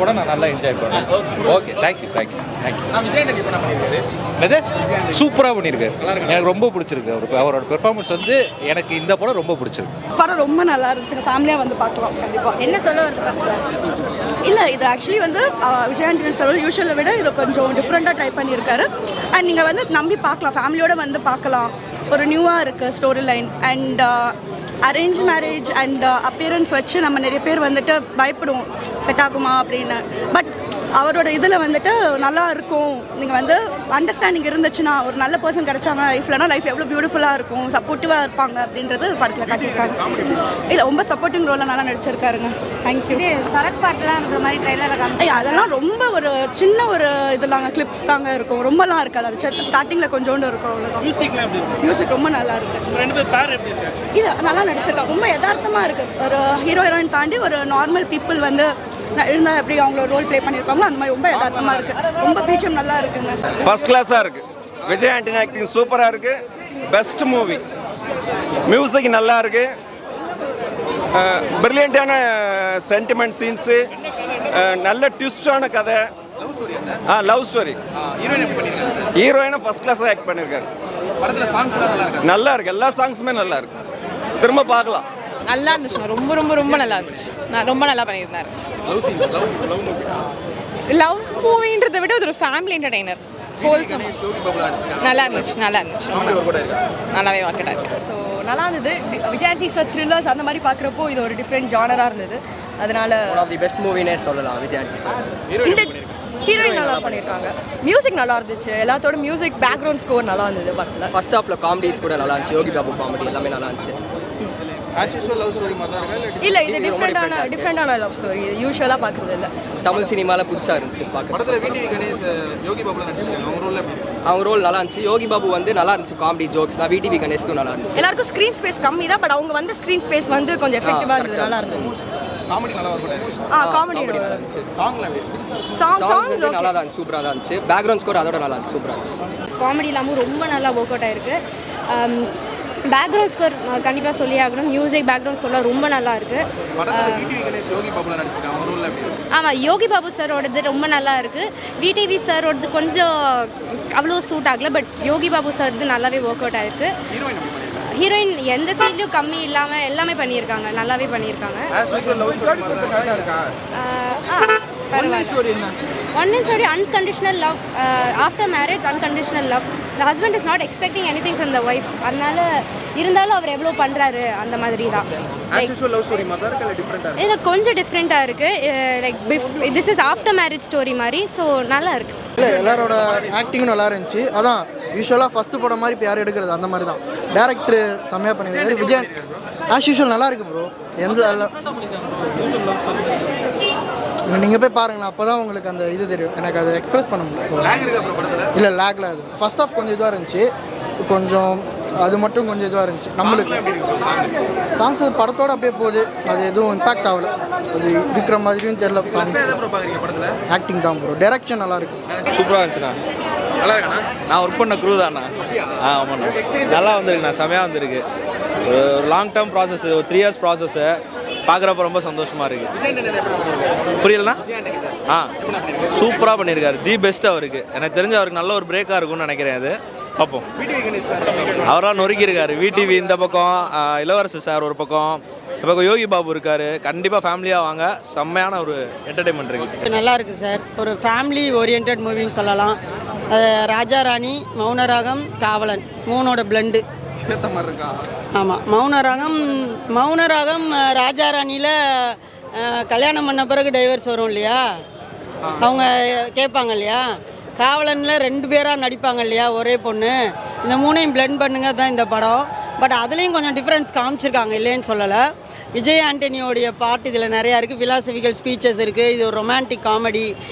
படம் நான் நல்லா என்ஜாய் பண்ணேன். Okay, thank you. என்னது சூப்பராக பண்ணியிருக்காரு. எனக்கு ரொம்ப பிடிச்சிருக்கு. அவரோட பெர்ஃபார்மன்ஸ் வந்து எனக்கு இந்த படம் ரொம்ப பிடிச்சிருக்கு. படம் ரொம்ப நல்லா இருந்துச்சு. ஃபேமிலியாக வந்து பார்க்கலாம் கண்டிப்பாக. என்ன சொல்ல வருது? இல்லை, இது ஆக்சுவலி வந்து விஜய் ஆண்டனி சார் யூஷுவலை விட இது கொஞ்சம் டிஃப்ரெண்ட்டாக ட்ரை பண்ணியிருக்காரு. அண்ட் நீங்கள் வந்து நம்பி பார்க்கலாம், ஃபேமிலியோடு வந்து பார்க்கலாம். ஒரு நியூவாக இருக்குது story line. And arrange marriage and appearance வச்சு நம்ம நிறைய பேர் வந்துட்டு பயப்படுவோம் செட் ஆகுமா அப்படின்னு. பட் அவரோட இதில் வந்துட்டு நல்லா இருக்கும். நீங்கள் வந்து அண்டர்ஸ்டாண்டிங் இருந்துச்சுன்னா, ஒரு நல்ல பர்சன் கிடைச்சாங்க லைஃப்லனா லைஃப் எவ்வளோ பியூட்டிஃபுல்லாக இருக்கும், சப்போர்ட்டிவாக இருப்பாங்க அப்படின்றது படத்தில் காட்டியிருக்காங்க. இல்லை, ரொம்ப சப்போர்ட்டிங் ரோலில் நல்லா நடிச்சிருக்காருங்க. தேங்க்யூ. சரத் பாட்டுலாம் இருக்கிற மாதிரி ட்ரைலரில் அதெல்லாம் ரொம்ப ஒரு சின்ன ஒரு இதெல்லாம் கிளிப்ஸ் தாங்க இருக்கும், ரொம்பலாம் இருக்காது. அது ஸ்டார்டிங்கில் கொஞ்சோண்டு இருக்கும், அவ்வளோதான். மியூசிக் ரொம்ப நல்லா இருக்குது. இது நல்லா நடிச்சிருக்காங்க. ரொம்ப யதார்த்தமாக இருக்குது. ஒரு ஹீரோ ஹீரோயின் தாண்டி ஒரு நார்மல் பீப்புள் வந்து இருந்தால் எப்படி அவங்கள ரோல் ப்ளே பண்ணியிருக்காங்களோ அந்த மாதிரி ரொம்ப யதார்த்தமாக இருக்குது. ரொம்ப பீச்சம் நல்லா இருக்குங்க. ஃபர்ஸ்ட் கிளாஸாக இருக்குது. விஜய் ஆண்டனி ஆக்டிங் சூப்பராக இருக்குது. Best movie. மியூசிக் நல்லா இருக்குது. பிரில்லியண்ட்டான சென்டிமெண்ட் சீன்ஸு, நல்ல ட்விஸ்டான கதை. Love story. ஹீரோயினை ஃபர்ஸ்ட் கிளாஸாக ஆக்ட் பண்ணியிருக்காரு. நல்லா இருக்கு. எல்லா சாங்ஸுமே நல்லா இருக்கு. திரும்ப பார்க்கலாம். நல்லா இருந்துச்சு. ரொம்ப ரொம்ப ரொம்ப நல்லா இருந்துச்சு. ரொம்ப நல்லா பண்ணியிருந்தாரு. லவ் மூவின்றதை விட ஒரு ஃபேமிலி என்டர்டெய்னர். ஹோல்சம் நல்லா இருந்துச்சு. நல்லாவே ஒர்க் ஆகிருக்கு. ஸோ நல்லா இருந்தது. விஜய் ஆண்டனி சார் த்ரில்லர்ஸ் அந்த மாதிரி பார்க்குறப்போ இது ஒரு டிஃப்ரெண்ட் ஜானராக இருந்தது. அதனால ஒன் ஆஃப் தி பெஸ்ட் மூவினே சொல்லலாம் விஜய் ஆண்டனி சார். இந்த ஹீரோயின் நல்லா பண்ணியிருக்காங்க. மியூசிக் நல்லா இருந்துச்சு. எல்லாத்தோட மியூசிக் பேக்ரவுண்ட் ஸ்கோர் நல்லா இருந்தது படத்தில். ஃபர்ஸ்ட் ஹாஃபில் காமெடிஸ் கூட நல்லா இருந்துச்சு. யோகி பாபு காமெடி எல்லாமே நல்லா இருந்துச்சு. இல்லை, இது டிஃப்ரெண்டான லவ் ஸ்டோரி. இது யூஸ்வலாக பார்க்குறது இல்லை. தமிழ் சினிமாவில் புதுசாக இருந்துச்சு பார்க்குறது. அவங்க ரோல் நல்லா இருந்துச்சு. யோகி பாபு வந்து நல்லா இருந்துச்சு. காமெடி ஜோக்ஸ் விடிவி கணேஷும் நல்லா இருந்துச்சு. எல்லாருக்கும் ஸ்க்ரீன் ஸ்பேஸ் கம்மி தான். பட் அவங்க வந்து ஸ்க்ரீன் ஸ்பேஸ் வந்து கொஞ்சம் எஃபெக்டிவாக இருந்தது. நல்லா இருந்துச்சு. காமெடி நல்லா இருந்துச்சு. சாங்ஸ் நல்லா தான் சூப்பராக தான் இருந்துச்சு. பேக்ரவுண்ட் ஸ்கோர் அதோட நல்லா இருந்துச்சு. சூப்பராக இருந்துச்சு. காமெடி இல்லாமல் ரொம்ப நல்லா ஒர்க் அவுட் ஆயிருக்கு. பேக்ரவுண்ட் ஸ்கோர் கண்டிப்பாக சொல்லி ஆகணும். மியூசிக் பேக்ரவுண்ட் ஸ்கோர்லாம் ரொம்ப நல்லா இருக்குது. ஆமாம், யோகி பாபு சாரோடது ரொம்ப நல்லா இருக்குது. விடிவி சாரோடது கொஞ்சம் அவ்வளோ சூட் ஆகலை. பட் யோகி பாபு சார்து நல்லாவே ஒர்க் அவுட் ஆயிருக்கு. ஹீரோயின் எந்த சீன்லையும் கம்மி இல்லாமல் எல்லாமே பண்ணியிருக்காங்க. நல்லாவே பண்ணியிருக்காங்க. One and story unconditional love. After marriage unconditional love. The husband is not expecting anything from the wife. அதனால இருந்தாலும் அவர் எவ்வளோ பண்ணுறாரு அந்த மாதிரி தான். இது கொஞ்சம் டிஃப்ரெண்ட்டாக இருக்குது. Like this is after marriage story மாதிரி. ஸோ நல்லா இருக்குது. இல்லை, எல்லாரோட ஆக்டிங்கும் நல்லா இருந்துச்சு. அதான் யூஸ்வலாக ஃபஸ்ட்டு படம் மாதிரி இப்போ யாரும் எடுக்கிறது அந்த மாதிரி தான். டேரக்டர் செம்மையாக பண்ணியிருக்காரு. விஜய் ஆஸ் யூஸ்வல் நல்லா இருக்குது ப்ரோ. நீங்கள் போய் பாருங்களேன், அப்போ தான் உங்களுக்கு அந்த இது தெரியும். எனக்கு அதை எக்ஸ்பிரஸ் பண்ண முடியும். இல்லை, லேக்ல அது ஃபர்ஸ்ட் ஆஃப் கொஞ்சம் இதுவாக இருந்துச்சு. கொஞ்சம் அது மட்டும் கொஞ்சம் இதுவாக இருந்துச்சு. நம்மளுக்கு சாங்ஸ் படத்தோடு அப்படியே போகுது. அது எதுவும் இம்பாக்ட் ஆகலை. அது இருக்கிற மாதிரியும் தெரியல. ஆக்டிங் தான் ப்ரோ. டைரக்ஷன் நல்லா இருக்கு. சூப்பராக இருந்துச்சுண்ணா. நான் ஒர்க் பண்ண க்ரூ தான்ண்ணா. ஆமாண்ணா, நல்லா வந்திருக்குண்ணா. செமையாக வந்திருக்கு. ஒரு லாங் டேர்ம் ப்ராசஸ், ஒரு 3 years ப்ராசஸ்ஸு பார்க்குறப்ப ரொம்ப சந்தோஷமாக இருக்குது. புரியலண்ணா? சூப்பராக பண்ணியிருக்காரு. தி பெஸ்ட் அவருக்கு. எனக்கு தெரிஞ்ச அவருக்கு நல்ல ஒரு பிரேக்காக இருக்கும்னு நினைக்கிறேன். அது பார்ப்போம். அவரால் நொறுக்கியிருக்காரு. விடிவி இந்த பக்கம், இளவரசு சார் ஒரு பக்கம், இந்த பக்கம் யோகி பாபு இருக்கார். கண்டிப்பாக ஃபேமிலியாக வாங்க. செம்மையான ஒரு என்டர்டெயின்மெண்ட் இருக்குது. நல்லா இருக்குது சார். ஒரு ஃபேமிலி ஓரியன்ட் மூவின்னு சொல்லலாம். ராஜா ராணி, மௌனராகம், காவலன் 3ஓட பிளண்டு. ஆமாம், மௌனராகம் ராஜா ராணியில் கல்யாணம் பண்ண பிறகு டைவர்ஸ் வரும் இல்லையா, அவங்க கேட்பாங்க இல்லையா. காவலனில் 2 பேராக நடிப்பாங்க இல்லையா, ஒரே பொண்ணு. இந்த 3ஐயும் பிளெண்ட் பண்ணுங்க தான் இந்த படம். பட் அதுலேயும் கொஞ்சம் டிஃப்ரென்ஸ் காமிச்சிருக்காங்க, இல்லைன்னு சொல்லலை. விஜய் ஆண்டனியோடைய பார்ட் இதில் நிறையா இருக்குது. ஃபிலாசபிக்கல் ஸ்பீச்சஸ் இருக்குது. இது ஒரு ரொமான்டிக் காமெடி.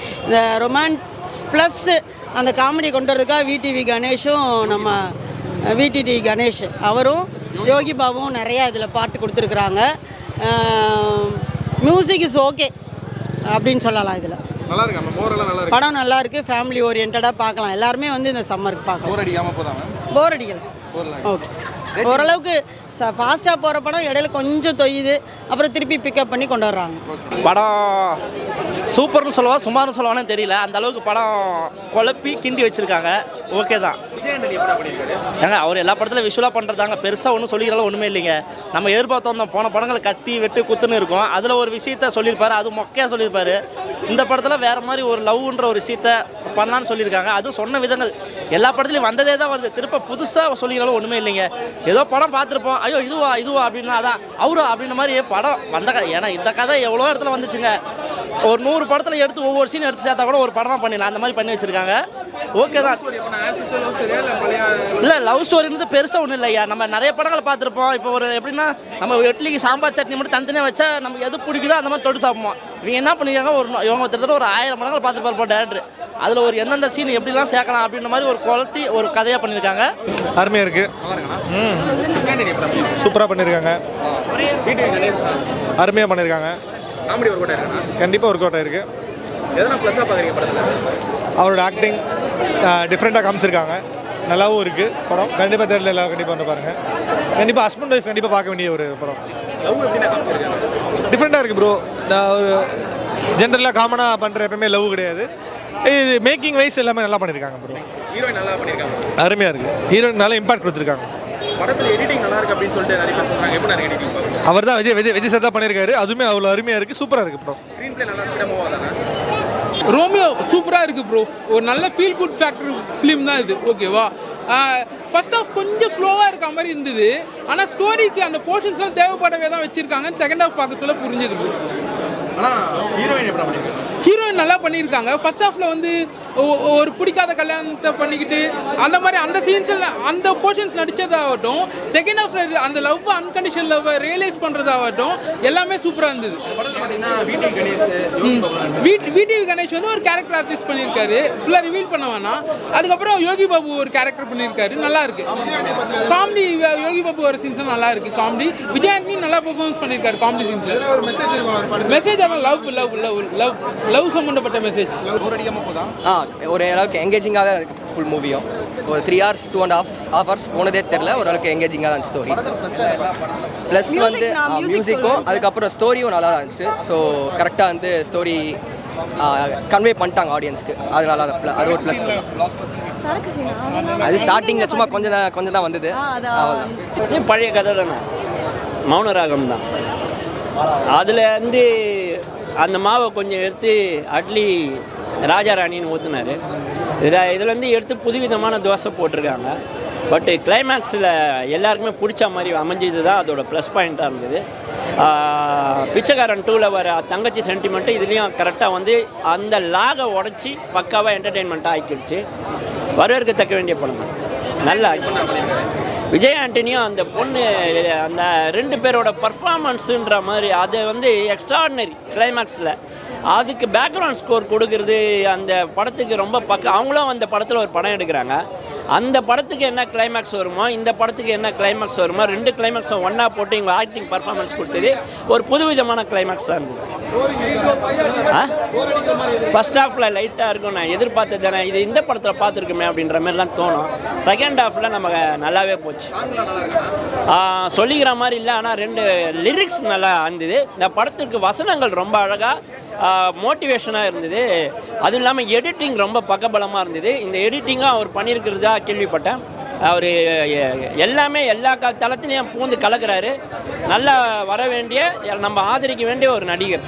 இந்த ரொமான்ஸ் ப்ளஸ் அந்த காமெடி கொண்டு வரதுக்காக விடிவி கணேஷும், நம்ம விடிடி கணேஷ் அவரும் யோகி பாபுவும் நிறையா இதில் பாட்டு கொடுத்துருக்குறாங்க. மியூசிக் இஸ் ஓகே அப்படின்னு சொல்லலாம். இதில் படம் நல்லா இருக்குது. ஃபேமிலி ஓரியன்டாக பார்க்கலாம். எல்லாருமே வந்து இந்த சம்மருக்கு பார்க்கலாம். போர் அடிக்கலை. ஓகே. ஓரளவுக்கு ஃபாஸ்ட்டாக போகிற படம் இடையில கொஞ்சம் தொய்யுது, அப்புறம் திருப்பி பிக்கப் பண்ணி கொண்டு வர்றாங்க. படம் சூப்பர்னு சொல்லவா சுமார்னு சொல்லவானு தெரியல, அந்த அளவுக்கு படம் குழப்பி கிண்டி வச்சுருக்காங்க. ஓகே தான். ஏங்க அவர் எல்லா படத்துலையும் விஷுவலாக பண்ணுறதாங்க, பெருசாக ஒன்றும் சொல்லிக்கிறலாம் ஒன்றுமே இல்லைங்க. நம்ம எதிர்பார்த்து வந்தோம், போன படங்கள் கத்தி வெட்டு குத்துன்னு இருக்கும், அதில் ஒரு விஷயத்த சொல்லியிருப்பாரு, அது மொக்கையாக சொல்லியிருப்பாரு. இந்த படத்தில் வேறு மாதிரி ஒரு லவ்ன்ற ஒரு விஷயத்த பண்ணலான்னு சொல்லியிருக்காங்க. அதுவும் சொன்ன விதங்கள் எல்லா படத்துலையும் வந்ததே தான் வருது, திருப்ப புதுசாக சொல்லிக்கிறாலும் ஒன்றுமே இல்லைங்க. ஏதோ படம் பார்த்துருப்போம், ஐயோ இதுவா அப்படின்னா அதான் அவரா அப்படின்ற மாதிரி படம் வந்த கதை. ஏன்னா இந்த கதை எவ்வளோ இடத்துல வந்துச்சுங்க, ஒரு 100 படத்தில் எடுத்து ஒவ்வொரு சீன் எடுத்து சேர்த்தா கூட ஒரு படமாக பண்ணிடலாம், அந்த மாதிரி பண்ணி வச்சுருக்காங்க. ஓகே தான். இல்லை லவ் ஸ்டோரின்றது பெருசாக ஒன்றும் இல்லையா, நம்ம நிறைய படங்களை பார்த்துருப்போம். இப்போ ஒரு எப்படின்னா நம்ம இட்லிக்கு சாம்பார் சட்னி மட்டும் தனித்தனியாக வச்சா நமக்கு எது பிடிக்குதோ அந்த மாதிரி தொட்டு சாப்பிடுவோம். இவங்க என்ன பண்ணியிருக்காங்க, இவங்க ஒருத்தர் ஒரு 1000 படங்கள் பார்த்துருப்பார் டேரக்டர், அதில் ஒரு எந்தெந்த சீன் எப்படிலாம் சேர்க்கலாம் அப்படின்ற மாதிரி ஒரு குவாலிட்டி ஒரு கதையாக பண்ணியிருக்காங்க. அருமையாக இருக்குது. சூப்பராக பண்ணியிருக்காங்க. அருமையாக பண்ணியிருக்காங்க. கண்டிப்பாக ஒர்க் அவுட் ஆயிருக்கு. அவரோட ஆக்டிங் டிஃப்ரெண்ட்டாக காமிச்சிருக்காங்க, நல்லாவும் இருக்குது படம். கண்டிப்பாக தெரியல, எல்லாம் கண்டிப்பாக வந்து பாருங்கள். கண்டிப்பாக ஹஸ்பண்ட் ஒய்ஃப் கண்டிப்பாக பார்க்க வேண்டிய ஒரு படம். டிஃப்ரெண்ட்டாக இருக்குது ப்ரோ. நான் ஒரு ஜென்ரலாக காமனாக பண்ணுற எப்பவுமே லவ் கிடையாது. இது மேக்கிங் வைஸ் எல்லாமே நல்லா பண்ணியிருக்காங்க ப்ரோ. ஹீரோயின் நல்லா பண்ணியிருக்காங்க, அருமையாக இருக்குது. ஹீரோயின் நல்லா இம்பாக்ட் கொடுத்துருக்காங்க. படத்தில் எடிட்டிங் நல்லா இருக்கு அப்படின்னு சொல்லிட்டு நிறைய பேர் சொல்றாங்க. எப்படி நிறைய எடிட்டிங் பாருங்க. அவர் தான் விஜய் சார் தான் பண்ணியிருக்காரு. அதுவுமே அவ்வளோ அருமையாக இருக்குது, சூப்பராக இருக்குது படம். ஸ்க்ரீன் ப்ளே நல்லா ஸ்பீடாக மூவ் ஆகுதானே? ரோமியோ சூப்பராக இருக்குது ப்ரோ. ஒரு நல்ல ஃபீல் குட் ஃபேக்டர் ஃபிலிம் தான் இது. ஓகேவா, ஃபர்ஸ்ட் ஆஃப் கொஞ்சம் ஸ்லோவாக இருக்க மாதிரி இருந்தது, ஆனால் ஸ்டோரிக்கு அந்த போர்ஷன்ஸ்லாம் தேவைப்படவே தான் வச்சுருக்காங்க. செகண்ட் ஹாஃப் பார்க்க சொல்ல புரிஞ்சது ப்ரோ. ஆனால் ஹீரோயின் எப்படி பண்ணியிருக்காங்க? ஹீரோயின் நல்லா பண்ணியிருக்காங்க. ஃபர்ஸ்ட் ஹாஃபில் வந்து ஒரு பிடிக்காத கல்யாணத்தை பண்ணிக்கிட்டு அந்த மாதிரி அந்த சீன்ஸில் அந்த போர்ஷன்ஸ் நடித்ததாகட்டும், செகண்ட் ஹாஃபில் அந்த லவ் அன்கண்டிஷன் லவ்வை ரியலைஸ் பண்ணுறதாகட்டும் எல்லாமே சூப்பராக இருந்தது. விடிவி கணேஷ் வந்து ஒரு கேரக்டர் ஆர்டிஸ்ட் பண்ணியிருக்காரு, ஃபுல்லாக ரிவீல் பண்ண வேணாம். அதுக்கப்புறம் யோகி பாபு ஒரு கேரக்டர் பண்ணியிருக்காரு, நல்லா இருக்கு. காமெடி யோகி பாபு ஒரு சீன்ஸ் நல்லா இருக்கு. காமெடி விஜய் ஆண்டனி நல்லா பெர்ஃபார்மன்ஸ் பண்ணியிருக்காரு காமெடி சீன்ஸில். மெசேஜ் ஆனால் லவ் சம்மந்தப்பட்ட மெசேஜ். ஒரு அளவுக்கு எங்கேஜிங்காக தான் இருக்குது ஃபுல் மூவியும். ஒரு 3 hours 2.5 hours போனதே தெரில, ஓரளவுக்கு எங்கேஜிங்காக தான் ஸ்டோரி. ப்ளஸ் வந்து மியூசிக்கும் அதுக்கப்புறம் ஸ்டோரியும் நல்லா தான் இருந்துச்சு. ஸோ கரெக்டாக வந்து ஸ்டோரி கன்வே பண்ணிட்டாங்க ஆடியன்ஸ்க்கு, அது நல்லா அது ஒரு ப்ளஸ். அது ஸ்டார்டிங்கில் சும்மா கொஞ்சம் தான் வந்தது. பழைய கதை தானே, மௌனராகம் தான். அதில் வந்து அந்த மாவை கொஞ்சம் எடுத்து அட்லி ராஜாராணின்னு ஊற்றுனார். இதில் வந்து எடுத்து புதுவிதமான தோசை போட்டிருக்காங்க. பட்டு கிளைமேக்ஸில் எல்லாருக்குமே பிடிச்ச மாதிரி அமைஞ்சது தான் அதோட ப்ளஸ் பாயிண்ட்டாக இருந்தது. பிச்சைக்காரன் 2ல் வர தங்கச்சி சென்டிமெண்ட்டு இதுலேயும் கரெக்டாக வந்து அந்த லாகை உடச்சி பக்காவாக என்டர்டெயின்மெண்ட்டாக ஆக்கிடுச்சு. வரவேற்கத்தக்க வேண்டிய படம் நல்லா. விஜய் ஆண்டனியும் அந்த பொண்ணு அந்த 2 பேரோட பர்ஃபார்மன்ஸுன்ற மாதிரி அது வந்து எக்ஸ்ட்ராடினரி. கிளைமேக்ஸில் அதுக்கு பேக்ரவுண்ட் ஸ்கோர் கொடுக்கறது அந்த படத்துக்கு ரொம்ப அவங்களும் அந்த படத்தில் ஒரு படம் எடுக்கிறாங்க. அந்த படத்துக்கு என்ன கிளைமேக்ஸ் வருமோ இந்த படத்துக்கு என்ன கிளைமேக்ஸ் வருமோ 2 கிளைமேக்ஸும் ஒன்றா போட்டு இவங்க ஆக்டிங் பர்ஃபார்மன்ஸ் கொடுத்தது ஒரு புதுவிதமான கிளைமேக்ஸாக இருந்தது. ஃபர்ஸ்ட் ஹாஃபில் லைட்டாக இருக்கும், நான் எதிர்பார்த்தது தானே இது இந்த படத்தில் பார்த்துருக்குமே அப்படின்ற மாதிரிலாம் தோணும். செகண்ட் ஹாஃபில் நமக்கு நல்லாவே போச்சு. சொல்லிக்கிற மாதிரி இல்லை, ஆனால் 2 லிரிக்ஸ் நல்லா இருந்தது. இந்த படத்துக்கு வசனங்கள் ரொம்ப அழகாக மோட்டிவேஷனாக இருந்தது. அதுவும் இல்லாமல் எடிட்டிங் ரொம்ப பக்கபலமாக இருந்தது. இந்த எடிட்டிங்காக அவர் பண்ணியிருக்கிறதா கேள்விப்பட்டேன். அவர் எல்லாமே எல்லா தளத்திலையும் பூந்து கலக்கிறாரு. நல்லா வர வேண்டிய நம்ம ஆதரிக்க வேண்டிய ஒரு நடிகர்.